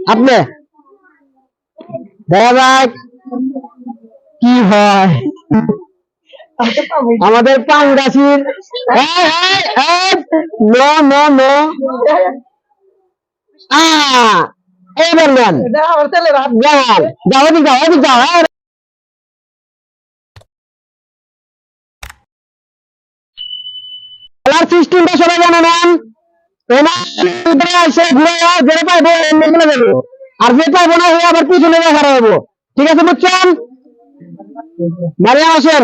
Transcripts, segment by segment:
আপনি দেখা যাক কি হয় আমাদের পাঙ্গাসির নো নো নো এইবার নেন যাও যাও যাও খেলার সিস্টেমটা সবাই জানে নেন আর যে পাইবো না হয়ে আবার পিছনে দেখা হবো ঠিক আছে বুঝছেন মারিয়া আসেন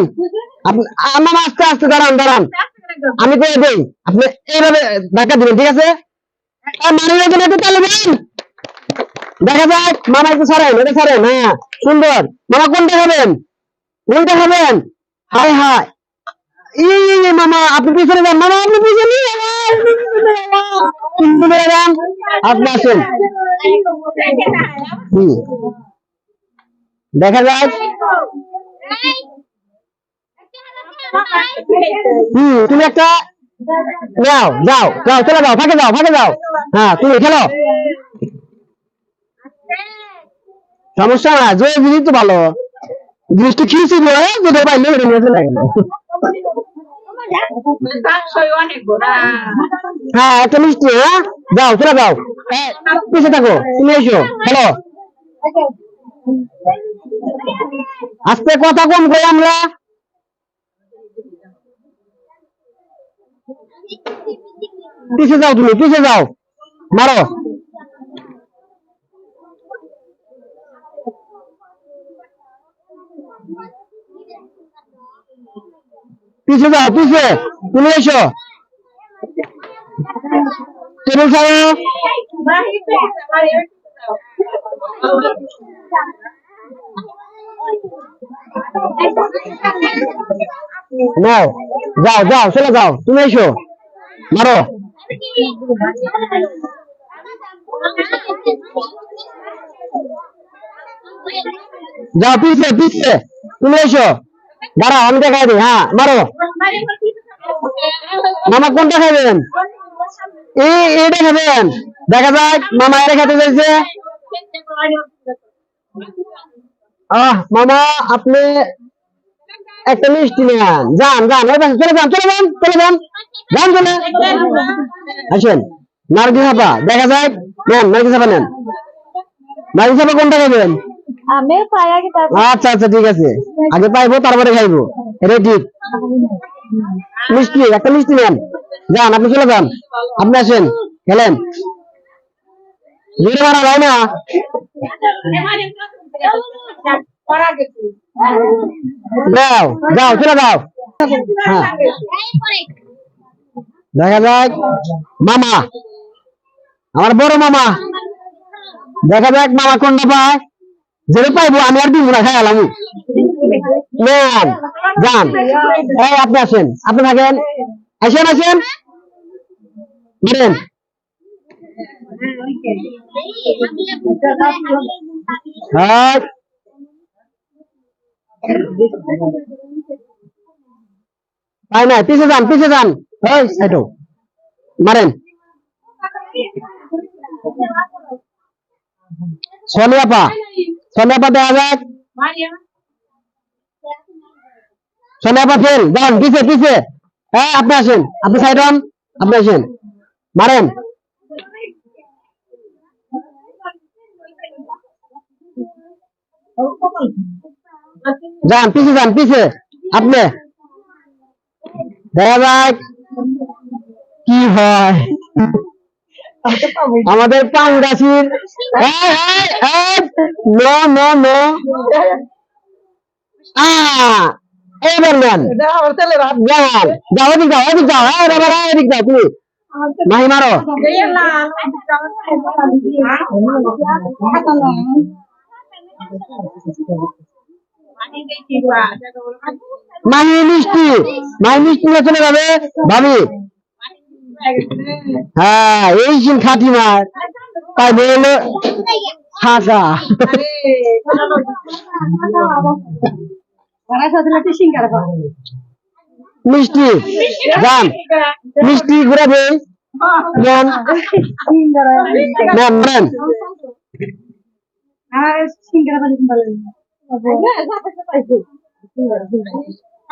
আমার আস্তে আস্তে দাঁড়ান দাঁড়ান আমি করে দেই আপনি এইভাবে ধাক্কা দিবেন ঠিক আছে মারিয়া জন্য একটু তালবেন দেখা যাক মামা একটু ছাড়েন এটা ছাড়েন হ্যাঁ সুন্দর মামা কোনটা খাবেন কোনটা খাবেন হায় হায় মামা আপনি পিছনে যান মামা আপনি পিছনে যান আপনি আসেন দেখা যাক তুমি একটা যাও যাও যাও চলে যাও ফাঁকে যাও হ্যাঁ তুমি খেলো সমস্যা না যে জিনিস তো ভালো জিনিসটা খেয়েছি যেটা পাইলে ওটা নিয়ে চলে গেল হ্যাঁ একটা মিষ্টি হ্যাঁ যাও চলে যাও পিছিয়ে থাকো তুমি এসো হ্যালো আজকে কথা কম করি আমরা পিছিয়ে যাও তুমি পিছিয়ে যাও মারো পিছিয়ে যাও পিছিয়ে তুমি এসো টেবিল ছাড়ো নাও যাও যাও চলে যাও তুমি এসো মারো যাও পিছিয়ে পিছিয়ে তুমি এসো দাঁড়াও আমি দেখাই দিই হ্যাঁ মারো মামা কোনটা খাবেন এটা খাবেন দেখা যাক মামা এটা খেতে চাইছে মামা আপনি একটা মিষ্টি নেন যান চলে যান চলে আসেন নার্গিস আপা দেখা যাক নেন নার্গিস আপা নেন নার্গিস আপা কোনটা খাবেন আচ্ছা আচ্ছা ঠিক আছে আগে পাইবো তারপরে খাইবো রেডি মিষ্টি একটা মিষ্টি নেন যান আপনি চলে যান আপনি আসেন খেলেন ভিড় মারা যায় না যাও যাও চলে যাও হ্যাঁ দেখা যাক মামা আমার বড় মামা দেখা যাক মামা কোনটা পায় যেটা পাইবো আমি আর দিব না খাইলাম নেন যান এই আপনি আসেন আপনি থাকেন আসেন বলেন তাই না পিছে যান মারেন সোনিয়াপা দেখা যাক সোনিয়াপা ফেল যান পিছে হ্যাঁ আপনি আসেন আপনি সাইড হন আপনি আসেন মারেন যান পিছে আপনি দেখা যাক কি হয় আমাদের পাঙ্গাসির নো নো নো এইবার নেন যাও তুমি মাহি মারো মাহি মিষ্টি চলে যাবে ভাবি হ্যাঁ এই খাটি মার তাই বললো ফাঁকা মিষ্টি যান মিষ্টি ঘুরাবে নেন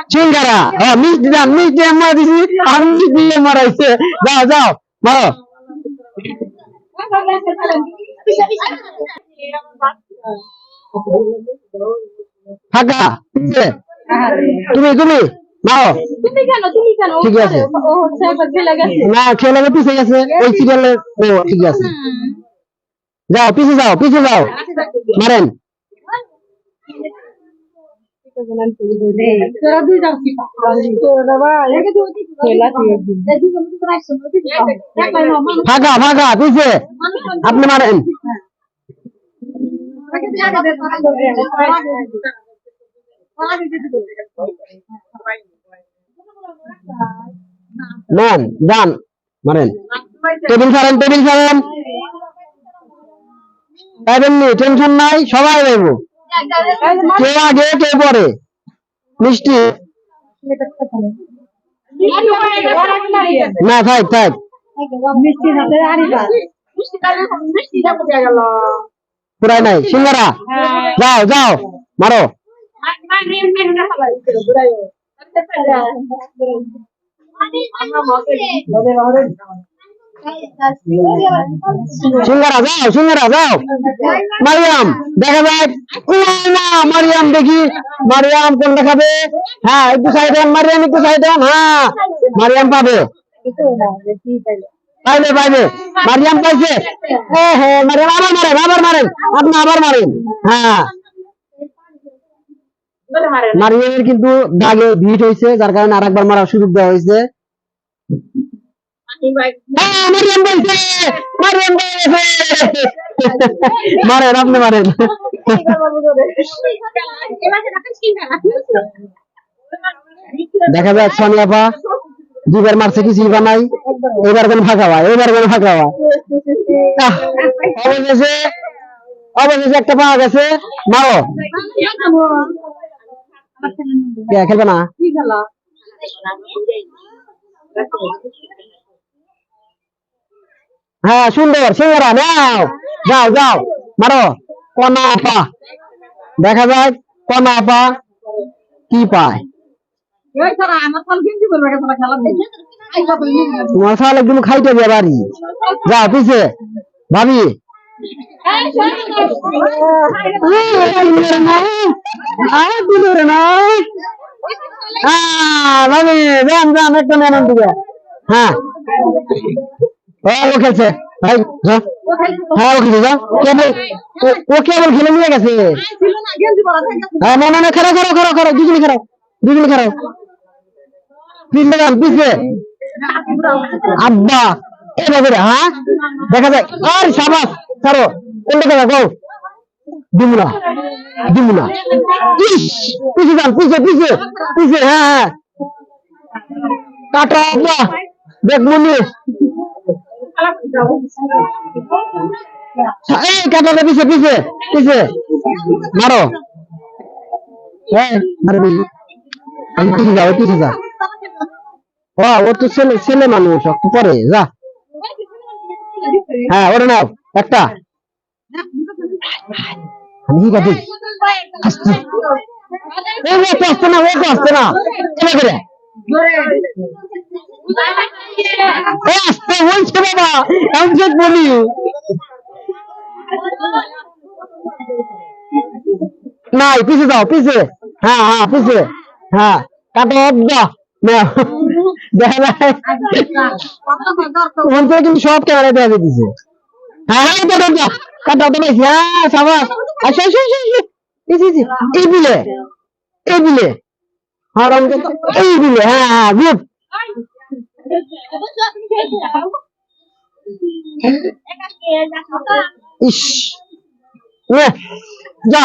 সিঙ্গারা মিষ্টি দাম মিষ্টি আমরা দিছি আর মিষ্টি মারাইছে যাও যাও মারো ফাঁকা তুমি তুমি মারো ঠিক আছে না খেলে পিছিয়ে গেছে ওই সিরিয়ালে ঠিক আছে যাও পিছে যাও মারেন ফাঁকা ফাঁকা পিছে আপনি মারেন নেন যান মারেন টেবিল ছাড়েন পাইবেননি টেনশন নাই সবাই দেব কেউ আগে কেউ পরে মিষ্টি না থাক পুরাই নাই সিঙ্গারা যাও মারো সিঙ্গারা যাও মারিয়াম দেখা যাক না মারিয়াম দেখি মারিয়াম কোনটা খাবে হ্যাঁ একটু সাইড দেন মারিয়াম একটু সাইড দেন হ্যাঁ মারিয়াম পাবে পাইবে মারিয়াম পাইছে হ্যাঁ মারিয়াম আবার মারেন আপনি আবার মারেন হ্যাঁ মারিয়ামের কিন্তু দাগে ভিট হয়েছে যার কারণে আরেকবার মারার সুযোগ দেওয়া হয়েছে মারেন আপনি মারেন দেখা যাক সোনিয়া আপা দুবার মারছে কিছুই বানাই এবার কোন ফাঁকা হয় অবশেষে একটা পাওয়া গেছে মারো খেলবে না হ্যাঁ সুন্দর সিঙ্গারা নাও যাও মারো কনা আপা দেখা যাক কনা আপা কি পায় তোমার সাল একদম খাইতে দিয়ে বাড়ি যাও পিছে ভাবি যান একটা মেনন দিবে হ্যাঁ ও খেলছে হ্যাঁ ও খেলছে যাও ও কেবল খেলে নিয়ে গেছে হ্যাঁ না খারাপ দুজনে খারাপ পিছে আব্বা এভাবে হ্যাঁ দেখা যায় আর সাবাস ছাড়ো কোনটা দেখা গো দিমুনা পিছে যান পিছে হ্যাঁ কাটা আব্বা দেখ মনে এই কাটাটা পিছে মারো হ্যাঁ মারো পিছে যা ও তো ছেলে মানুষ পরে যা হ্যাঁ ওরে নাও একটা আমি কাটি আসতে না চলে করে আসতে বলছে বাবা আমি যে বলি নাই পিছে যাও হ্যাঁ পিছে হ্যাঁ কাটো দেখা যায় কিন্তু সব ক্যামেরা দেখা দিচ্ছে হ্যাঁ কাটা তো নাকি হ্যাঁ সাবাস আচ্ছা এই বিলে হ্যাঁ গুড ইস যা